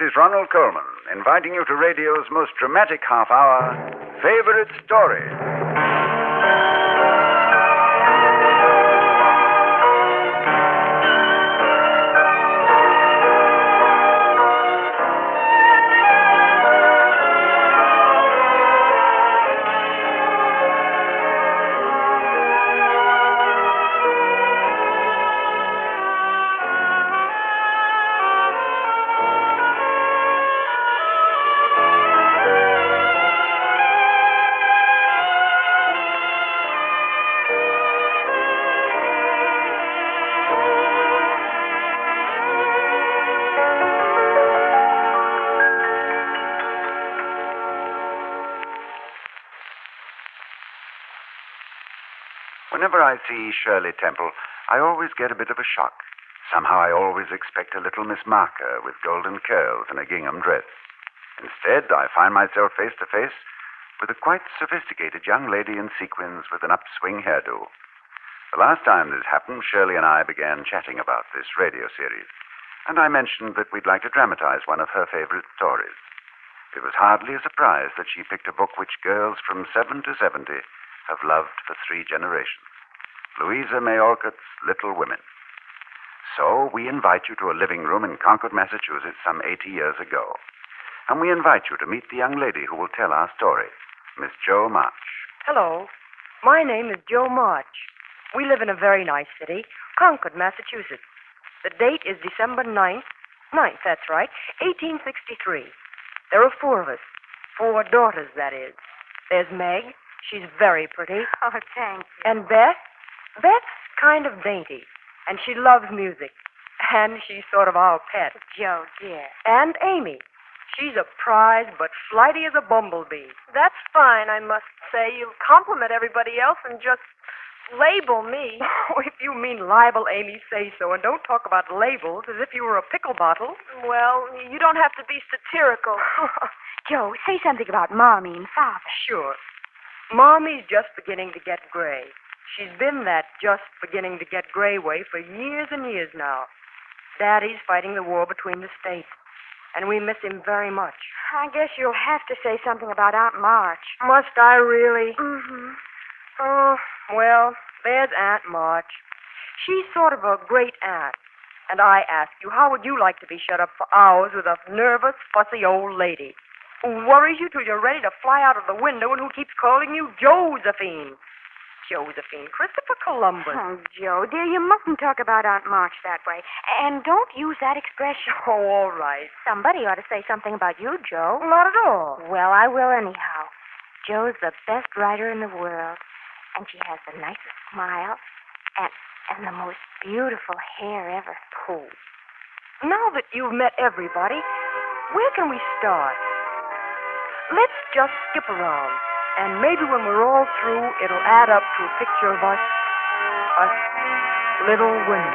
is Ronald Coleman, inviting you to radio's most dramatic half hour, Favorite Story. Whenever I see Shirley Temple, I always get a bit of a shock. Somehow I always expect a little Miss Marker with golden curls and a gingham dress. Instead, I find myself face to face with a quite sophisticated young lady in sequins with an upswing hairdo. The last time this happened, Shirley and I began chatting about this radio series, and I mentioned that we'd like to dramatize one of her favorite stories. It was hardly a surprise that she picked a book which girls from 7 to 70 have loved for 3 generations. Louisa May Alcott's Little Women. So we invite you to a living room in Concord, Massachusetts, some 80 years ago. And we invite you to meet the young lady who will tell our story, Miss Jo March. Hello. My name is Jo March. We live in a very nice city, Concord, Massachusetts. The date is December 9th, that's right, 1863. There are 4 of us. 4 daughters, that is. There's Meg. She's very pretty. Oh, thank you. And Beth? Beth's kind of dainty, and she loves music. And she's sort of our pet. Jo, dear. And Amy. She's a prize, but flighty as a bumblebee. That's fine, I must say. You compliment everybody else and just label me. Oh, if you mean libel, Amy, say so, and don't talk about labels as if you were a pickle bottle. Well, you don't have to be satirical. Jo, say something about Mommy and Father. Sure. Mommy's just beginning to get gray. She's been that just beginning to get gray way for years and years now. Daddy's fighting the war between the states, and we miss him very much. I guess you'll have to say something about Aunt March. Must I really? Mm-hmm. Oh, well, there's Aunt March. She's sort of a great aunt. And I ask you, how would you like to be shut up for hours with a nervous, fussy old lady who worries you till you're ready to fly out of the window and who keeps calling you Josephine? Josephine Christopher Columbus. Oh, Jo, dear, you mustn't talk about Aunt March that way. And don't use that expression. Oh, all right. Somebody ought to say something about you, Jo. Not at all. Well, I will anyhow. Jo's the best writer in the world. And she has the nicest smile and the most beautiful hair ever. Oh. Now that you've met everybody, where can we start? Let's just skip around. And maybe when we're all through, it'll add up to a picture of us little women.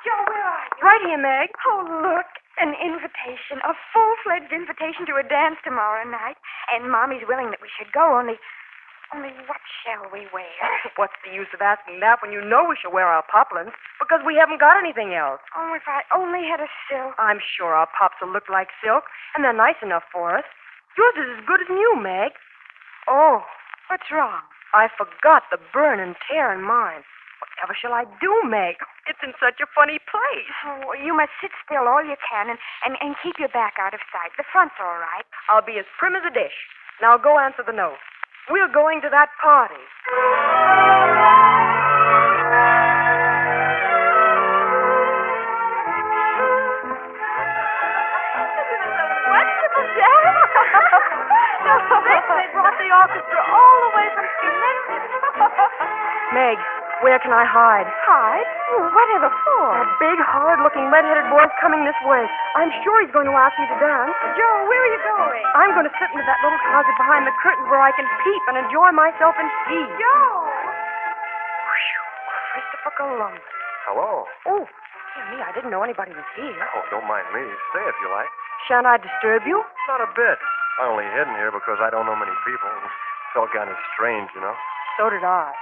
Jo, where are you? Right here, Meg. Oh, look, an invitation, a full-fledged invitation to a dance tomorrow night. And Mommy's willing that we should go, only what shall we wear? What's the use of asking that when you know we shall wear our poplins? Because we haven't got anything else. Oh, if I only had a silk. I'm sure our pops will look like silk, and they're nice enough for us. Yours is as good as new, Meg. Oh, What's wrong? I forgot the burn and tear in mine. Whatever shall I do, Meg? It's in such a funny place. Oh, you must sit still all you can and keep your back out of sight. The front's all right. I'll be as prim as a dish. Now go answer the note. We're going to that party. Wonderful dance. They brought the orchestra all the way from Connecticut. Meg, where can I hide? Hide? Oh, whatever for? That big, hard-looking, red-headed boy's coming this way. I'm sure he's going to ask me to dance. Jo, where are you going? I'm going to slip into that little closet behind the curtains where I can peep and enjoy myself in peace. Jo! Whew, Christopher Columbus. Hello. Oh, dear me, I didn't know anybody was here. Oh, don't mind me. Stay if you like. Shan't I disturb you? Not a bit. I only hidden here because I don't know many people. Felt kind of strange, you know. So did I.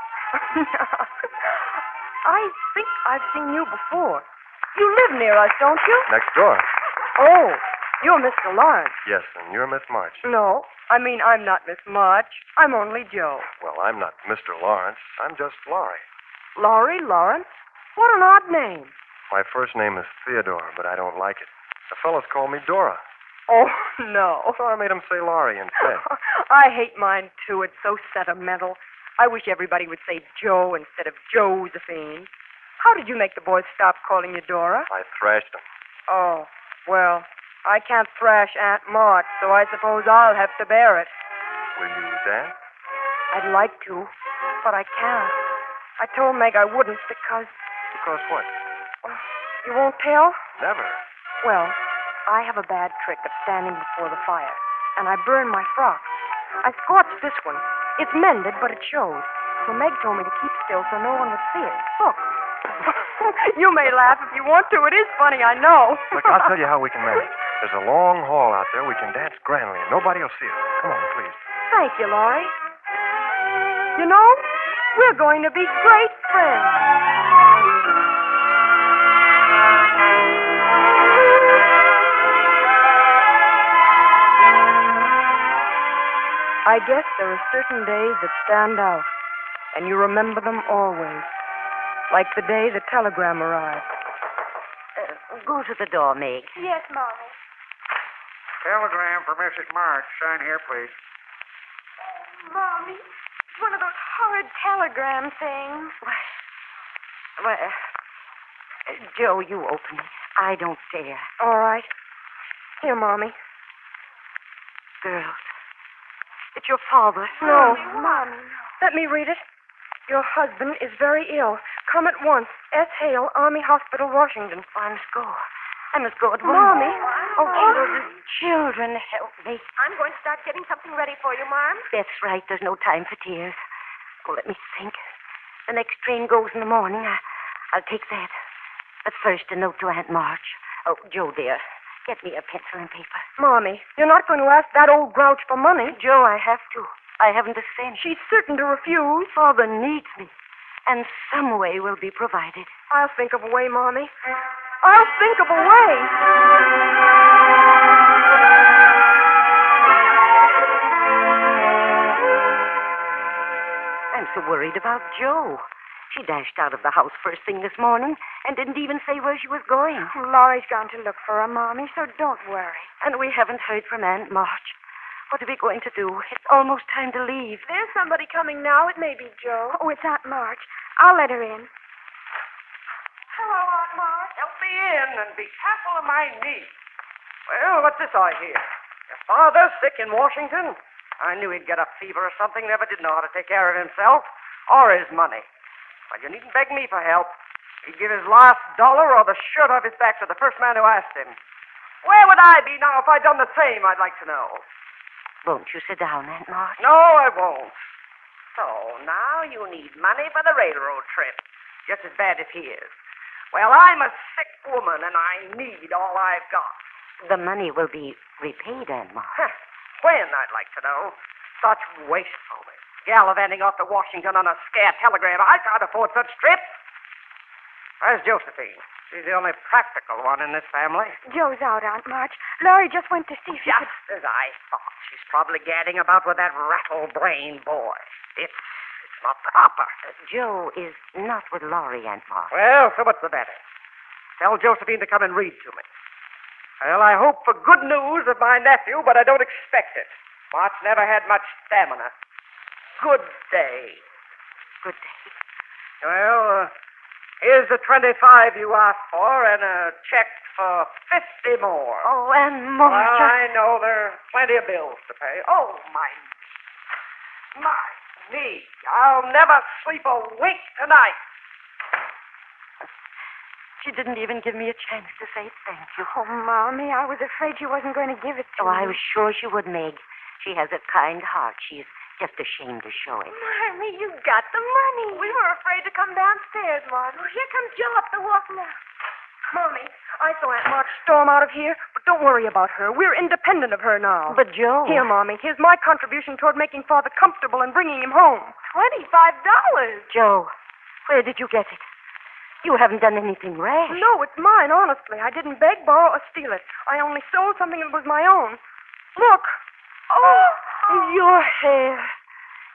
I think I've seen you before. You live near us, don't you? Next door. Oh, you're Mr. Lawrence. Yes, and you're Miss March. No, I mean, I'm not Miss March. I'm only Joe. Well, I'm not Mr. Lawrence. I'm just Laurie. Laurie Lawrence? What an odd name. My first name is Theodore, but I don't like it. The fellas call me Dora. Oh, no. So I made them say Laurie instead. I hate mine, too. It's so sentimental. I wish everybody would say Joe instead of Josephine. How did you make the boys stop calling you Dora? I thrashed them. Oh, well, I can't thrash Aunt March, so I suppose I'll have to bear it. Will you dance? I'd like to, but I can't. I told Meg I wouldn't because... Because what? You won't tell? Never. Well, I have a bad trick of standing before the fire, and I burn my frock. I scorched this one. It's mended, but it shows. So Meg told me to keep still so no one would see it. Look. You may laugh if you want to. It is funny, I know. Look, I'll tell you how we can manage. There's a long hall out there. We can dance grandly, and nobody will see us. Come on, please. Thank you, Laurie. You know, we're going to be great friends. I guess there are certain days that stand out, and you remember them always. Like the day the telegram arrived. Go to the door, Meg. Yes, Mommy. Telegram for Mrs. March. Sign here, please. Mommy, it's one of those horrid telegram things. Well, Joe, you open it. I don't dare. All right. Here, Mommy. Girls, it's your father. No. Mommy, no. Let me read it. Your husband is very ill. Come at once. S. Hale, Army Hospital, Washington. I must go. I must go at once. Mommy. Oh, children, help me. I'm going to start getting something ready for you, Mom. That's right. There's no time for tears. Oh, let me think. The next train goes in the morning. I'll take that. But first, a note to Aunt March. Oh, Joe, dear, get me a pencil and paper. Mommy, you're not going to ask that old grouch for money. Joe, I have to. I haven't a cent. She's certain to refuse. Father needs me, and some way will be provided. I'll think of a way, Mommy. I'll think of a way. I'm so worried about Joe. She dashed out of the house first thing this morning and didn't even say where she was going. Laurie's gone to look for her, Mommy, so don't worry. And we haven't heard from Aunt March. What are we going to do? It's almost time to leave. There's somebody coming now. It may be Joe. Oh, it's Aunt March. I'll let her in. Hello, Aunt March. Help me in and be careful of my knee. Well, what's this I hear? Your father's sick in Washington? I knew he'd get a fever or something. Never did know how to take care of himself or his money. Well, you needn't beg me for help. He'd give his last dollar or the shirt off his back to the first man who asked him. Where would I be now if I'd done the same, I'd like to know. Won't you sit down, Aunt March? No, I won't. So, now you need money for the railroad trip. Just as bad as he is. Well, I'm a sick woman, and I need all I've got. The money will be repaid, Aunt March. When, I'd like to know. Such wastefulness. Gallivanting off to Washington on a scare telegram. I can't afford such trips. Where's Josephine? She's the only practical one in this family. Joe's out, Aunt March. Laurie just went to see if she could... Just as I thought. She's probably gadding about with that rattle-brained boy. It's not proper. Joe is not with Laurie, Aunt March. Well, so what's the matter? Tell Josephine to come and read to me. Well, I hope for good news of my nephew, but I don't expect it. March never had much stamina. Good day. Good day. Well, here's the 25 you asked for and a check for 50 more. Oh, Aunt March. Well, I know there are plenty of bills to pay. Oh, my knee. I'll never sleep a wink tonight. She didn't even give me a chance to say thank you. Oh, Mommy, I was afraid she wasn't going to give it to Oh, I me. was sure she would, Meg. She has a kind heart. She's just ashamed to show it. Mommy, you got the money. We were afraid to come downstairs, Martin. Well, here comes Joe up the walk now. Mommy, I saw Aunt March storm out of here, but don't worry about her. We're independent of her now. But, Joe... Here, Mommy, here's my contribution toward making Father comfortable and bringing him home. $25. Joe, where did you get it? You haven't done anything rash. No, it's mine, honestly. I didn't beg, borrow, or steal it. I only sold something that was my own. Look. Oh, your hair.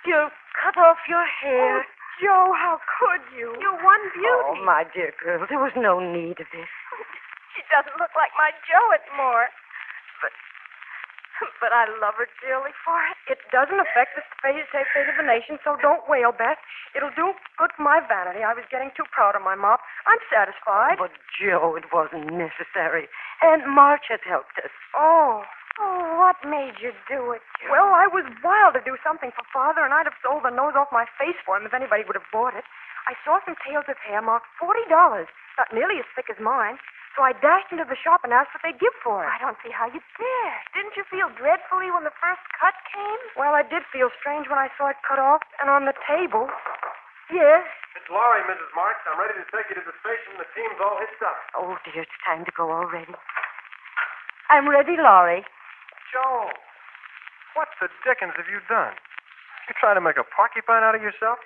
You cut off your hair. Joe, how could you? You're one beauty. Oh, my dear girl, there was no need of this. She doesn't look like my Joe anymore. But I love her dearly for it. It doesn't affect the fate of the nation, so don't wail, Beth. It'll do good for my vanity. I was getting too proud of my mop. I'm satisfied. But, Joe, it wasn't necessary. Aunt March had helped us. Oh, What made you do it, Joe? well, I was wild to do something for Father, and I'd have sold the nose off my face for him if anybody would have bought it. I saw some tails of hair marked $40, not nearly as thick as mine. So I dashed into the shop and asked what they'd give for it. I don't see how you dared. Didn't you feel dreadfully when the first cut came? Well, I did feel strange when I saw it cut off and on the table. Yes. It's Laurie, Mrs. Marks. I'm ready to take you to the station. The team's all hitched up. Oh, dear, it's time to go already. I'm ready, Laurie. Joe, what the dickens have you done? You trying to make a porcupine out of yourself?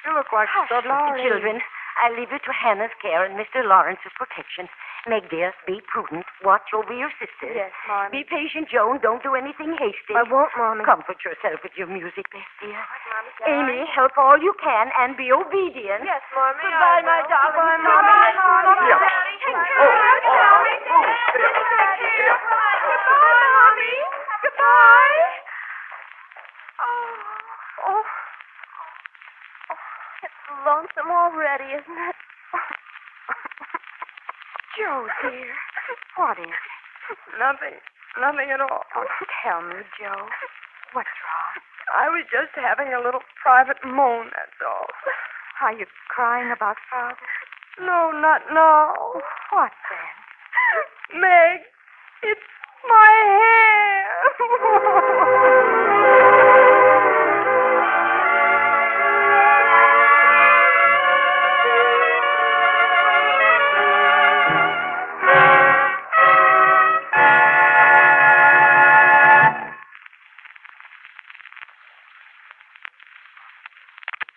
You look like something... Children, I leave you to Hannah's care and Mr. Lawrence's protection. Meg, dear, be prudent. Watch over your sister. Yes, Mommy. Be patient, Joan. Don't do anything hasty. I won't, Mommy. Comfort yourself with your music, Beth, dear. Mommy, Amy, help all you can and be obedient. Yes, Mommy. Goodbye, my darling. Goodbye, Mommy. Mommy. Yeah. Daddy. Take care of Mommy. Goodbye, Mommy. Goodbye. Oh, it's lonesome already, isn't it? Joe, dear, what is it? Nothing at all. Oh, tell me, Joe. What's wrong? I was just having a little private moan, that's all. Are you crying about Father? No, not now. What then? Meg, it's my hair.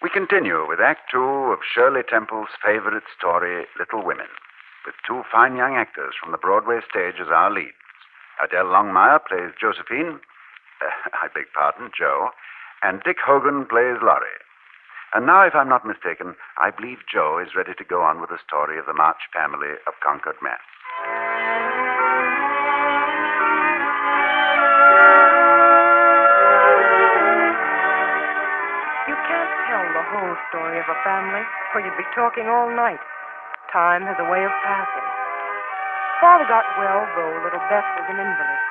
We continue with Act Two of Shirley Temple's favorite story, Little Women, with two fine young actors from the Broadway stage as our leads. Adele Longmire plays Josephine, I beg pardon, Joe, and Dick Hogan plays Laurie. And now, if I'm not mistaken, I believe Joe is ready to go on with the story of the March family of Concord, Mass. You can't tell the whole story of a family, or you'd be talking all night. Time has a way of passing. Father got well, though little Beth was an invalid.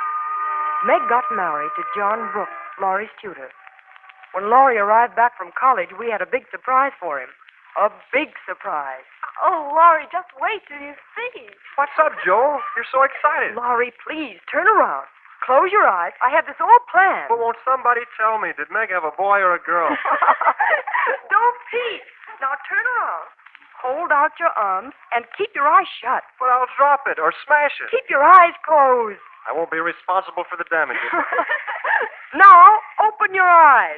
Meg got married to John Brooks, Laurie's tutor. When Laurie arrived back from college, we had a big surprise for him. A big surprise. Oh, Laurie, just wait till you see. What's up, Joe? You're so excited. Laurie, please, turn around. Close your eyes. I have this all planned. But won't somebody tell me, did Meg have a boy or a girl? Don't peek. Now turn around. Hold out your arms and keep your eyes shut. Well, I'll drop it or smash it. Keep your eyes closed. I won't be responsible for the damages. Now, open your eyes.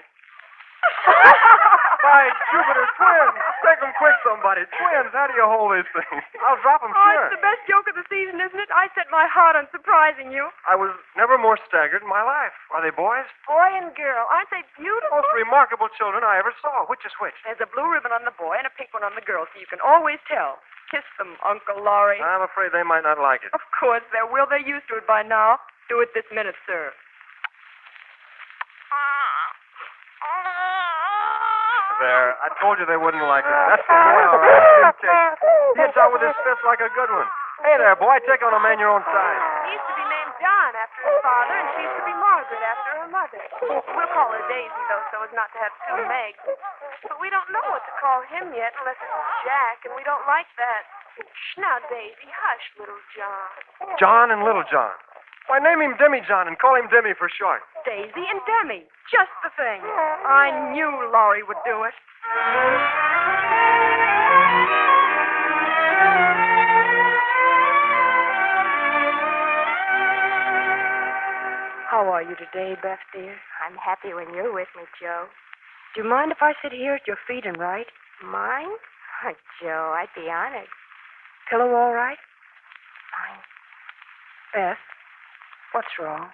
By Jupiter, twins! Take them quick, somebody. Twins, how do you hold these things? I'll drop them, Oh, sure. it's the best joke of the season, isn't it? I set my heart on surprising you. I was never more staggered in my life. Are they boys? Boy and girl. Aren't they beautiful? Most remarkable children I ever saw. Which is which? There's a blue ribbon on the boy and a pink one on the girl, so you can always tell. Kiss them, Uncle Laurie. I'm afraid they might not like it. Of course they will. They're used to it by now. Do it this minute, sir. There. I told you they wouldn't like it. That's the boy, all right. He hits out with his fist like a good one. Hey there, boy. Take on a man your own size. He used to be named John after his father, and she used to be Margaret after her mother. We'll call her Daisy, though, so as not to have two Megs. But we don't know what to call him yet, unless it's Jack, and we don't like that. Shh, now, Daisy, hush, little John. John and Little John. Why, name him Demi John and call him Demi for short. Daisy and Demi. Just the thing. I knew Laurie would do it. day, Beth, dear? I'm happy when you're with me, Joe. Do you mind if I sit here at your feet and write? Mind? Oh, Joe, I'd be honored. Pillow all right? Fine. Beth, what's wrong?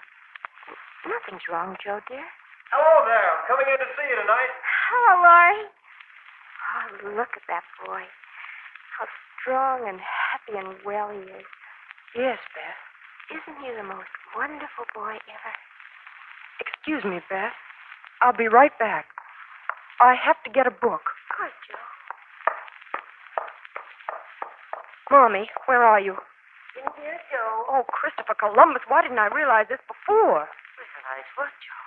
Nothing's wrong, Joe, dear. Hello there. I'm coming in to see you tonight. Hello, Laurie. Oh, look at that boy. How strong and happy and well he is. Yes, Beth. Isn't he the most wonderful boy ever? Excuse me, Beth. I'll be right back. I have to get a book. Good, Joe. Mommy, where are you? In here, Joe. Oh, Christopher Columbus, why didn't I realize this before? Realize what, Joe?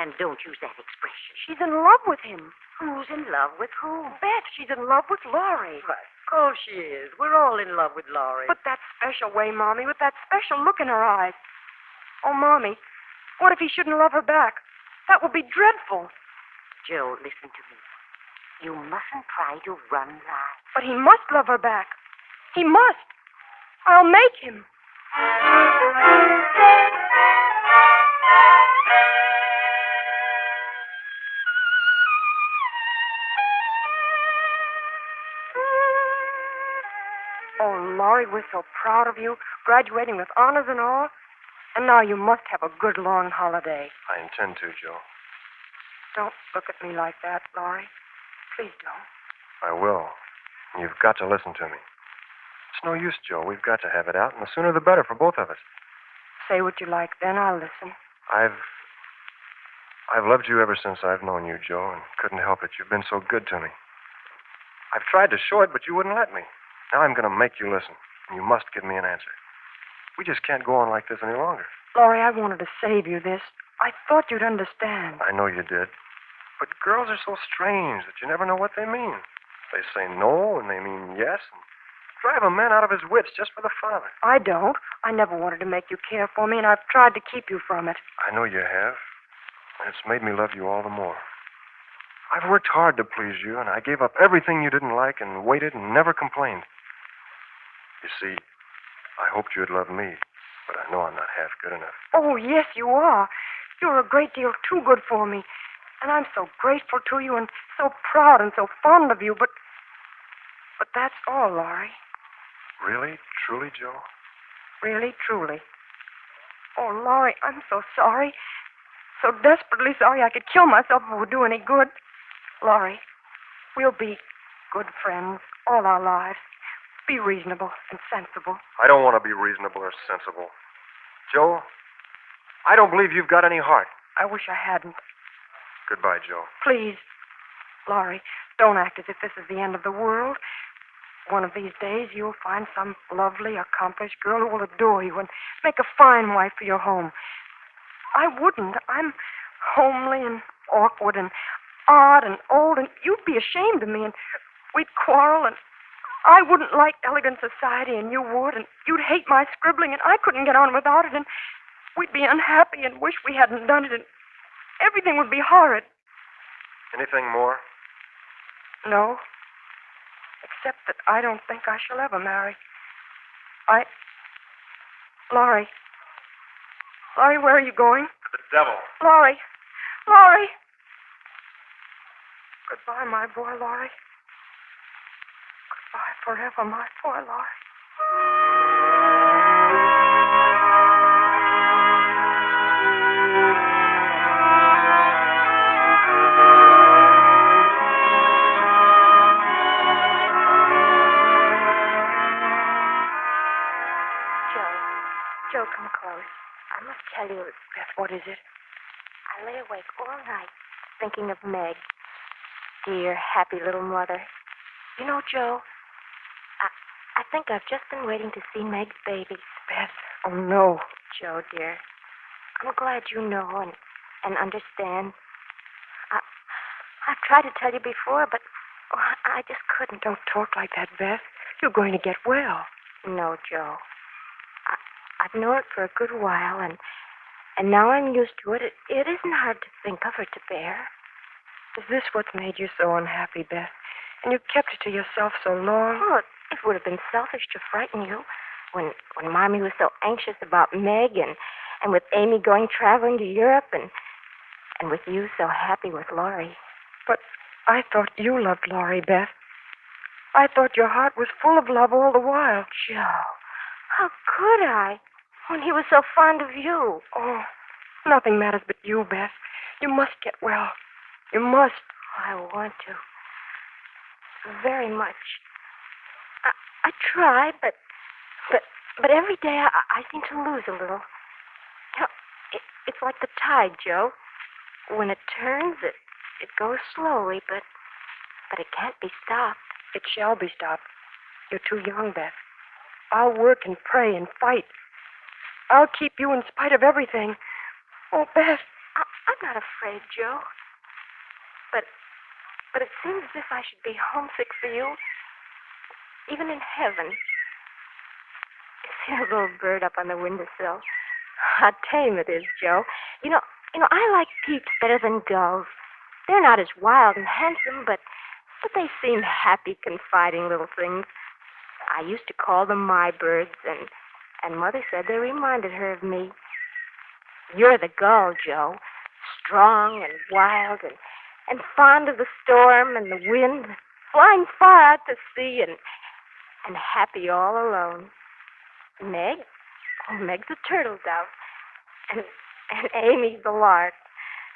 And don't use that expression. She's in love with him. Who's in love with who? Beth, she's in love with Laurie. Right. Of course she is. We're all in love with Laurie. But that special way, Mommy, with that special look in her eyes. Oh, Mommy, what if he shouldn't love her back? That would be dreadful. Joe, listen to me. You mustn't try to run lies. But he must love her back. He must. I'll make him. Oh, Laurie, we're so proud of you, graduating with honors and all. And now you must have a good long holiday. I intend to, Joe. Don't look at me like that, Laurie. Please don't. I will. You've got to listen to me. It's no use, Joe. We've got to have it out, and the sooner the better for both of us. Say what you like, then I'll listen. I've loved you ever since I've known you, Joe, and couldn't help it. You've been so good to me. I've tried to show it, but you wouldn't let me. Now I'm going to make you listen, and you must give me an answer. We just can't go on like this any longer. Laurie, I wanted to save you this. I thought you'd understand. I know you did. But girls are so strange that you never know what they mean. They say no, and they mean yes, and drive a man out of his wits just for the fun of it. I don't. I never wanted to make you care for me, and I've tried to keep you from it. I know you have, and it's made me love you all the more. I've worked hard to please you, and I gave up everything you didn't like and waited and never complained. You see, I hoped you'd love me, but I know I'm not half good enough. Oh, yes, you are. You're a great deal too good for me. And I'm so grateful to you and so proud and so fond of you, but that's all, Laurie. Really? Truly, Joe? Really, truly. Oh, Laurie, I'm so sorry. So desperately sorry I could kill myself if it would do any good. Laurie, we'll be good friends all our lives. Be reasonable and sensible. I don't want to be reasonable or sensible. Joe, I don't believe you've got any heart. I wish I hadn't. Goodbye, Joe. Please, Laurie, don't act as if this is the end of the world. One of these days, you'll find some lovely, accomplished girl who will adore you and make a fine wife for your home. I wouldn't. I'm homely and awkward and odd and old, and you'd be ashamed of me, and we'd quarrel, and I wouldn't like elegant society, and you would, and you'd hate my scribbling, and I couldn't get on without it, and we'd be unhappy and wish we hadn't done it, and everything would be horrid. Anything more? No. Except that I don't think I shall ever marry. Laurie. Laurie, where are you going? To the devil. Laurie. Laurie. Goodbye, my boy, Laurie. Goodbye forever, my poor Laurie. Joe, come close. I must tell you, Beth, what is it? I lay awake all night thinking of Meg. Dear, happy little mother. You know, Joe, I think I've just been waiting to see Meg's baby. Beth, oh, no. Joe, dear, I'm glad you know and understand. I've tried to tell you before, but I just couldn't. Don't talk like that, Beth. You're going to get well. No, Joe. I've known it for a good while, and now I'm used to it. It isn't hard to think of or to bear. Is this what's made you so unhappy, Beth? And you kept it to yourself so long? Oh, it would have been selfish to frighten you when Mommy was so anxious about Meg, and and with Amy going traveling to Europe, and with you so happy with Laurie. But I thought you loved Laurie, Beth. I thought your heart was full of love all the while. Joe, how could I, when he was so fond of you? Oh, nothing matters but you, Beth. You must get well. You must. I want to. Very much. I try, but every day I seem to lose a little. You know, it's like the tide, Joe. When it turns, it goes slowly, but it can't be stopped. It shall be stopped. You're too young, Beth. I'll work and pray and fight. I'll keep you in spite of everything. Oh, Beth. I'm not afraid, Joe. But it seems as if I should be homesick for you, even in heaven. You see a little bird up on the windowsill? How tame it is, Joe. You know, I like peeps better than gulls. They're not as wild and handsome, but they seem happy, confiding little things. I used to call them my birds, and Mother said they reminded her of me. You're the gull, Joe. Strong and wild and fond of the storm and the wind, flying far out to sea and happy all alone. Meg? Oh, Meg's a turtle dove. And Amy's the lark,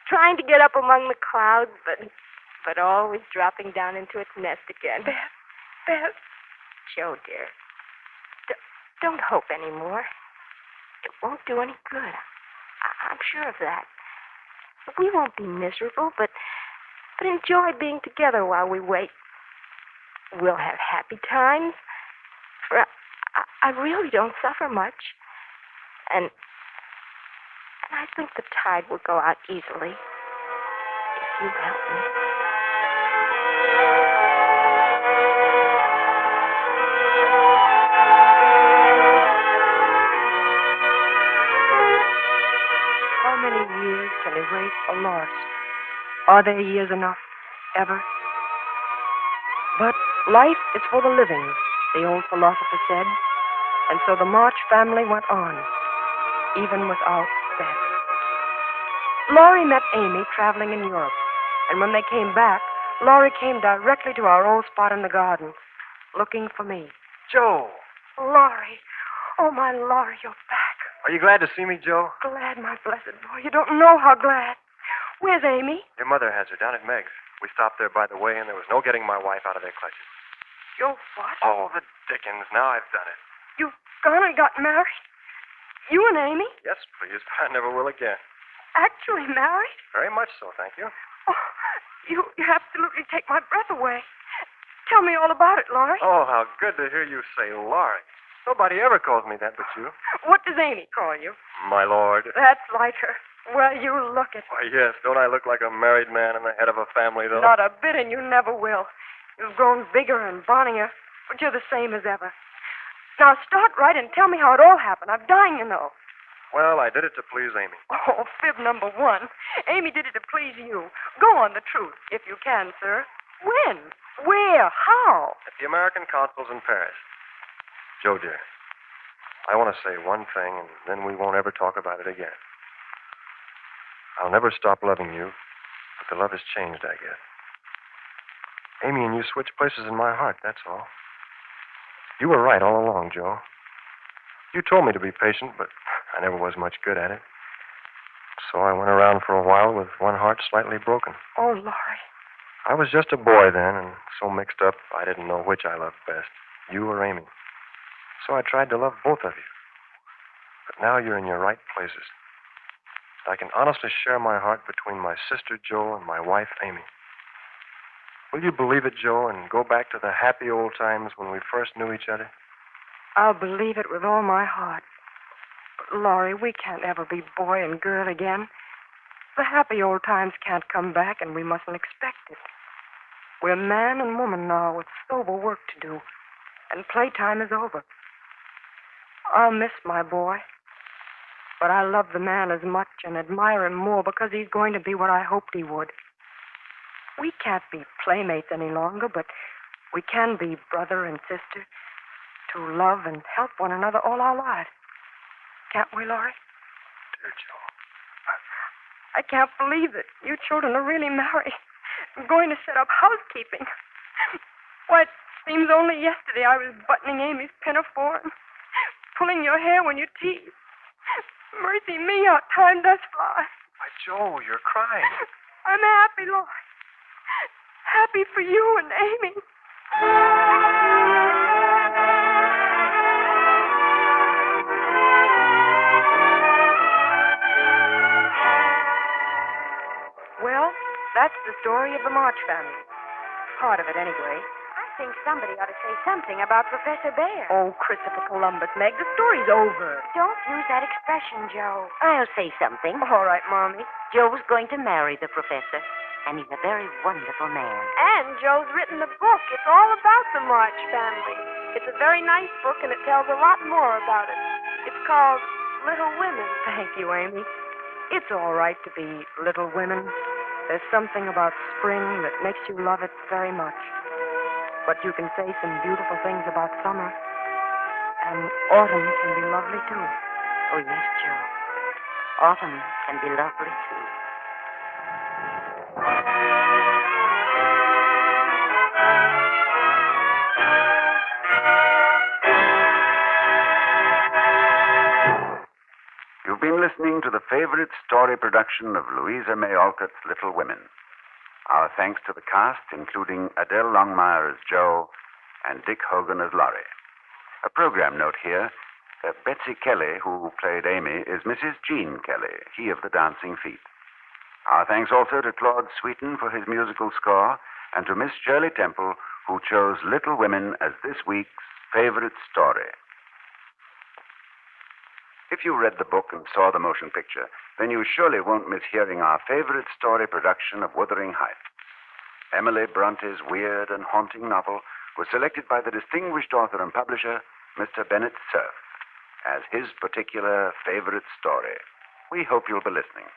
trying to get up among the clouds, but always dropping down into its nest again. Beth. Joe, dear, don't hope anymore. It won't do any good. I'm sure of that. We won't be miserable, but enjoy being together while we wait. We'll have happy times, for I really don't suffer much. And I think the tide will go out easily if you help me. How many years can erase a loss? Are there years enough, ever? But life is for the living, the old philosopher said. And so the March family went on, even without Beth. Laurie met Amy traveling in Europe, and when they came back, Laurie came directly to our old spot in the garden, looking for me. Joe, Laurie. Oh, my Laurie, you're back. are you glad to see me, Joe? Glad, my blessed boy. You don't know how glad. Where's Amy? Your mother has her down at Meg's. We stopped there by the way, and there was no getting my wife out of their clutches. You what? Oh, the dickens. Now I've done it. You've gone and got married? You and Amy? Yes, please. I never will again. Actually married? Very much so, thank you. Oh, you absolutely take my breath away. Tell me all about it, Laurie. Oh, how good to hear you say Laurie. Nobody ever calls me that but you. What does Amy call you? My lord. That's like her. Well, you look it. Why, yes. Don't I look like a married man and the head of a family, though? Not a bit, and you never will. You've grown bigger and bonnier, but you're the same as ever. Now, start right and tell me how it all happened. I'm dying to know. Well, I did it to please Amy. Oh, fib number one. Amy did it to please you. Go on, the truth, if you can, sir. When? Where? How? At the American consul's in Paris. Joe, dear, I want to say one thing, and then we won't ever talk about it again. I'll never stop loving you, but the love has changed, I guess. Amy and you switched places in my heart, that's all. You were right all along, Joe. You told me to be patient, but I never was much good at it. So I went around for a while with one heart slightly broken. Oh, Laurie. I was just a boy then, and so mixed up I didn't know which I loved best, you or Amy. So I tried to love both of you. But now you're in your right places. I can honestly share my heart between my sister, Joe, and my wife, Amy. Will you believe it, Joe, and go back to the happy old times when we first knew each other? I'll believe it with all my heart. But, Laurie, we can't ever be boy and girl again. The happy old times can't come back, and we mustn't expect it. We're man and woman now with sober work to do, and playtime is over. I'll miss my boy, but I love the man as much and admire him more because he's going to be what I hoped he would. We can't be playmates any longer, but we can be brother and sister to love and help one another all our lives. Can't we, Laurie? Dear Joe. I can't believe that you children are really married. I'm going to set up housekeeping. Why, it seems only yesterday I was buttoning Amy's pinafore and pulling your hair when you teased. Mercy me, how time does fly. Why, Joe, you're crying. I'm happy, Lord. Happy for you and Amy. Well, that's the story of the March family. Part of it, anyway. I think somebody ought to say something about Professor Bear. Oh, Christopher Columbus, Meg, the story's over. Don't use that expression, Joe. I'll say something. All right, Mommy. Joe's going to marry the professor, and he's a very wonderful man. And Joe's written a book. It's all about the March family. It's a very nice book, and it tells a lot more about it. It's called Little Women. Thank you, Amy. It's all right to be little women. There's something about spring that makes you love it very much. But you can say some beautiful things about summer. And autumn can be lovely, too. Oh, yes, Joe. Autumn can be lovely, too. You've been listening to the favorite story production of Louisa May Alcott's Little Women. Our thanks to the cast, including Adele Longmire as Jo and Dick Hogan as Laurie. A program note here that Betsy Kelly, who played Amy, is Mrs. Jean Kelly, he of the Dancing Feet. Our thanks also to Claude Sweeten for his musical score and to Miss Shirley Temple, who chose Little Women as this week's favorite story. If you read the book and saw the motion picture, then you surely won't miss hearing our favorite story production of Wuthering Heights. Emily Bronte's weird and haunting novel was selected by the distinguished author and publisher, Mr. Bennett Cerf, as his particular favorite story. We hope you'll be listening.